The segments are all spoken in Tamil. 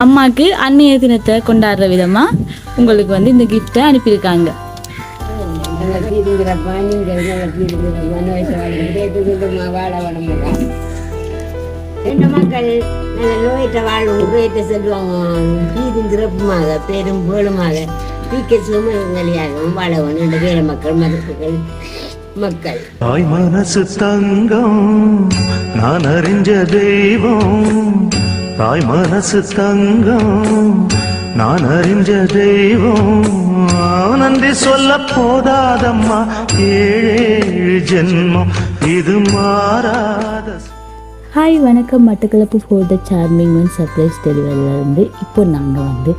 அம்மாவுக்கு அன்னைய தினத்தை கொண்டாடுற விதமா உங்களுக்கு வந்து இந்த கிஃப்டை அனுப்பியிருக்காங்க. மக்கள் நோயிட்ட வாழும் நோயிட்ட செல்வம் சிறப்புமாக பேரும் புகழுமாக சுமங்கலியாகவும் வாழவன் என்ற வேற மக்கள் மதிப்புகள் மக்கள் தாய் மனசு தங்கம் நான் அறிஞ்ச தெய்வம் தாய் மனசு தங்கம் நான் அறிஞ்ச தெய்வம் நன்றி சொல்ல போதாதம்மா ஏழு ஜென்மம் இது மாறாத. ஹாய் வணக்கம், Batticaloa for the charming one surprise டெலிவரியிலேருந்து இப்போ நாங்கள் வந்து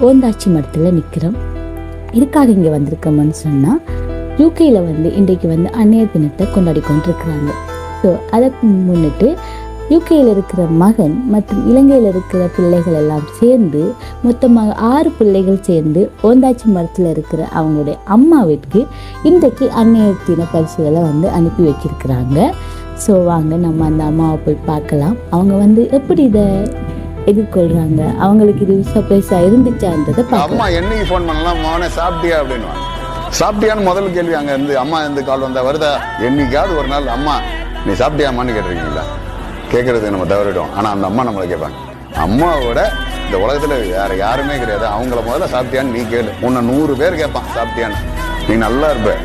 ஓந்தாச்சி மடத்தில் நிற்கிறோம். இதுக்காக இங்கே வந்திருக்கோம்னு சொன்னால் யூகேயில் வந்து இன்றைக்கு வந்து அன்னைய தினத்தை கொண்டாடி கொண்டிருக்கிறாங்க. ஸோ அதை முன்னிட்டு யூகேயில் இருக்கிற மகன் மற்றும் இலங்கையில் இருக்கிற பிள்ளைகள் எல்லாம் சேர்ந்து மொத்தமாக 6 பிள்ளைகள் சேர்ந்து ஓந்தாச்சி மரத்தில் இருக்கிற அவங்களுடைய அம்மாவிற்கு இன்றைக்கு அன்னைய தின பரிசுகளை வந்து அனுப்பி வச்சிருக்கிறாங்க. ஸோ வாங்க நம்ம அந்த அம்மாவை போய் பார்க்கலாம். அவங்க வந்து எப்படி இதை எதிர்கொள்கிறாங்க, அவங்களுக்கு இது சர்ப்ரைஸாக இருந்துச்சான்றதை பார்க்கலாம். அம்மா என்னைக்கு ஃபோன் பண்ணலாம், மகனே சாப்பிட்டியா அப்படின்னு. சாப்பிட்டியான்னு முதல் கேள்வி அங்கே இருந்து அம்மா இருந்து கால் வந்தா வருதா. என்னைக்காவது ஒரு நாள் அம்மா நீ சாப்பிட்டியாமான்னு கேட்டிருக்கீங்களா? கேட்கறது நம்ம தவறிடும். ஆனால் அந்த அம்மா நம்மளை கேட்பாங்க. அம்மாவோட இந்த உலகத்தில் வேற யாருமே கிடையாது. அவங்கள முதல்ல சாப்பிட்டியான்னு நீ கேளு, உன்னை 100 பேர் கேட்பான் சாப்பிட்டியான்னு. நீ நல்லா இருப்ப.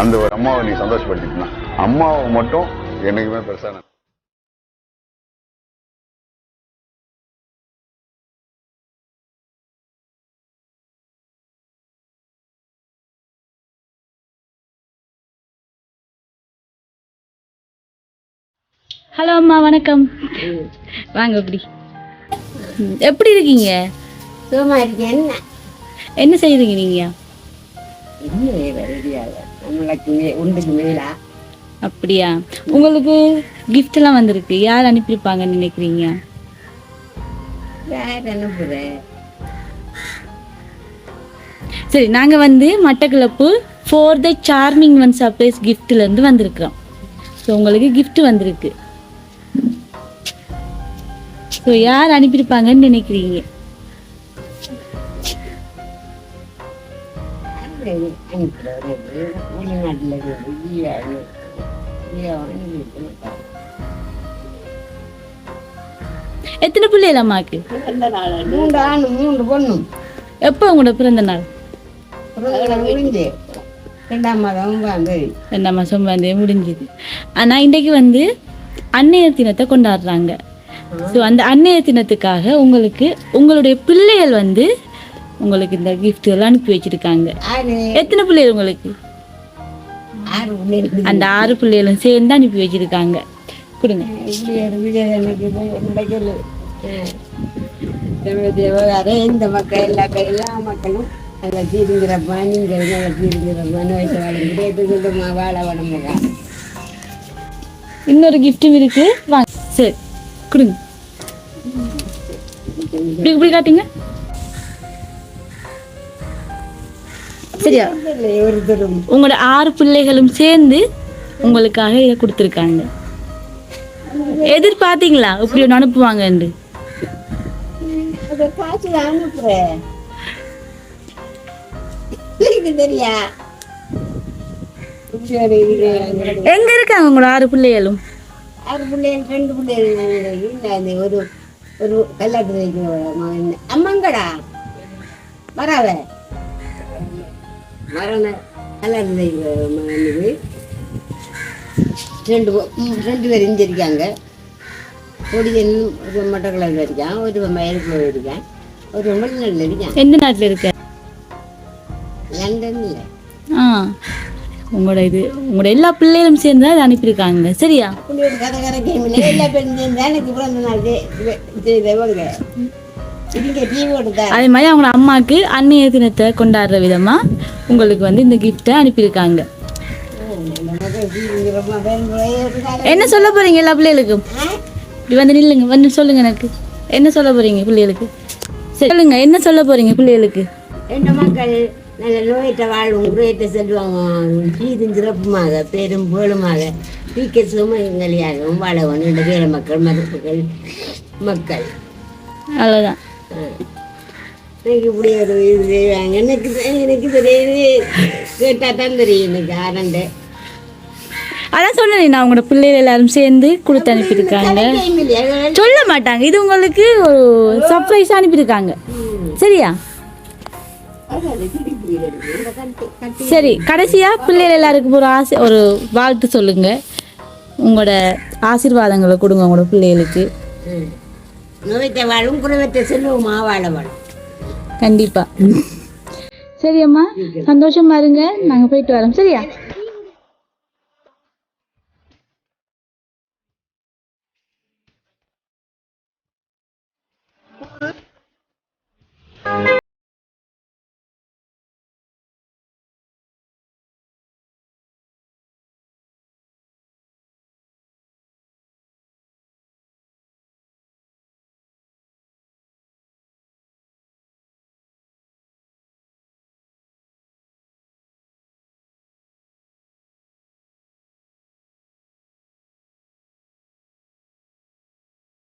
அந்த ஒரு அம்மாவை நீ சந்தோஷப்படுத்தினா அம்மாவை மட்டும் என்னைக்குமே பெருசான. ஹலோ அம்மா, வணக்கம். வாங்க. எப்படி இருக்கீங்க? சுகமா இருக்கேன். என்ன செய்யறீங்க நீங்க? நம்மளுக்கு ஒன்றுக்கு மேலா. அப்படியா? உங்களுக்கு கிஃப்ட் எல்லாம் வந்திருக்கு. யார் அனுப்பியிருப்பாங்கன்னு நினைக்கிறீங்க? யார் அனுப்புறேன்? சரி, நாங்க வந்து Batticaloa for the charming one surprise கிஃப்ட்ல இருந்து வந்திருக்கிறோம். ஸோ உங்களுக்கு கிஃப்ட் வந்திருக்கு. ஸோ யார் அனுப்பியிருப்பாங்கன்னு நினைக்கிறீங்க? எத்தனை பிள்ளைகள் அம்மாக்கு? 3 ஆண் 3 பொண்ணும். எப்போ உங்களோட பிறந்த நாள்? 2ஆம் மாதம் வந்து முடிஞ்சுது. ஆனால் இன்றைக்கு வந்து அன்னைய தினத்தை கொண்டாடுறாங்க. ஸோ அந்த அன்னைய தினத்துக்காக உங்களுக்கு உங்களுடைய பிள்ளைகள் வந்து உங்களுக்கு இந்த கிஃப்ட் எல்லாம் அனுப்பி வச்சிருக்காங்க. எத்தனை பிள்ளைகள் உங்களுக்கு? 6 பிள்ளைகள். அந்த 6 பிள்ளைகளும் சேர்ந்து அனுப்பி வச்சிருக்காங்க. கொடுங்க. இந்த மக்கள் எல்லா மக்களும் நல்லா தீருங்கிறப்பா, நீங்கள் நல்லா தீருங்கிறப்பா, நோய்க்கு வாழ வாழ வளமுக. இன்னொரு கிஃப்ட்டும் இருக்கு. வாங்க. சரி, கொடுங்க. இப்படி காட்டுங்க. சரியா? உங்களோட 6 பிள்ளைகளும் சேர்ந்து உங்களுக்காக இதை கொடுத்துருக்காங்க. எதிர்பார்த்தீங்களா இப்படி ஒன்று அனுப்புவாங்கன்னு? அனுப்புறேன். எங்க இருக்காங்க உங்களோட 6 பிள்ளைகளும்? 6 பிள்ளைகள் 2 பிள்ளைகள் ஒரு ஒரு கல்யாணத்துல அம்மங்கடா வராவ மரண கல்யாணத்துல மகனுக்கு 2 பேர் இங்கே இருக்காங்க. ஒரு மட்டக்களப்பில் இருக்கான், ஒரு மயிலுக்குள்ள இருக்கான், ஒரு வெளிநாட்டில் இருக்கான். எந்த நாட்டில் இருக்க? லண்டன்ல. உங்களோட எல்லா பிள்ளைகளும் சேர்ந்து தான் அனுப்பியிருக்காங்க. சரியா? அப்படி ஒரு கதை கரைக்க எல்லா பேரும் சேர்ந்து எனக்கு பிறந்த நாள் செய்தவங்க. அதே மாதிரி அவங்களோட அம்மாவுக்கு அன்னைய தினத்தை கொண்டாடுற விதமா உங்களுக்கு வந்து இந்த கிஃப்டை அனுப்பியிருக்காங்க. என்ன சொல்ல போறீங்க எல்லா பிள்ளைகளுக்கும்? இப்படி வந்து நில்லுங்க, வந்து சொல்லுங்க. எனக்கு என்ன சொல்ல போறீங்க பிள்ளைகளுக்கு? சரி சொல்லுங்க, என்ன சொல்ல போறீங்க பிள்ளைகளுக்கு? ரெண்டு மக்கள் நல்ல நோயிட்ட வாழும் நோயிட்ட செல்வம் சிறப்புமாக பேரும் புகழுமாக சுமங்கலியாகவும் வாழவன் என்ற வேற மக்கள் மதிப்புகள் மக்கள். அவ்வளோதான். எனக்கு இப்படி ஒரு இது செய்வாங்க. எனக்கு தெரியுது, கேட்டால் தான் தெரியும் எனக்கு ஆரண்டு. அதான் சொன்னேன், நான் உங்களோட பிள்ளைகள் எல்லாரும் சேர்ந்து கொடுத்து அனுப்பியிருக்காங்க. சொல்ல மாட்டாங்க, இது உங்களுக்கு ஒரு சர்ப்ரைஸ் அனுப்பியிருக்காங்க. சரியா? சரி, கடைசியா பிள்ளைகள் எல்லாருக்கும் ஒரு ஆசை, ஒரு வாழ்த்து சொல்லுங்க. உங்களோட ஆசீர்வாதங்களை கொடுங்க உங்களோட பிள்ளைகளுக்கு. நோய்த்த வாழும் குறைவத்தை செல்வமா வாழ வாழும். கண்டிப்பா. சரி அம்மா, சந்தோஷமா இருங்க, நாங்க போயிட்டு வரோம். சரியா?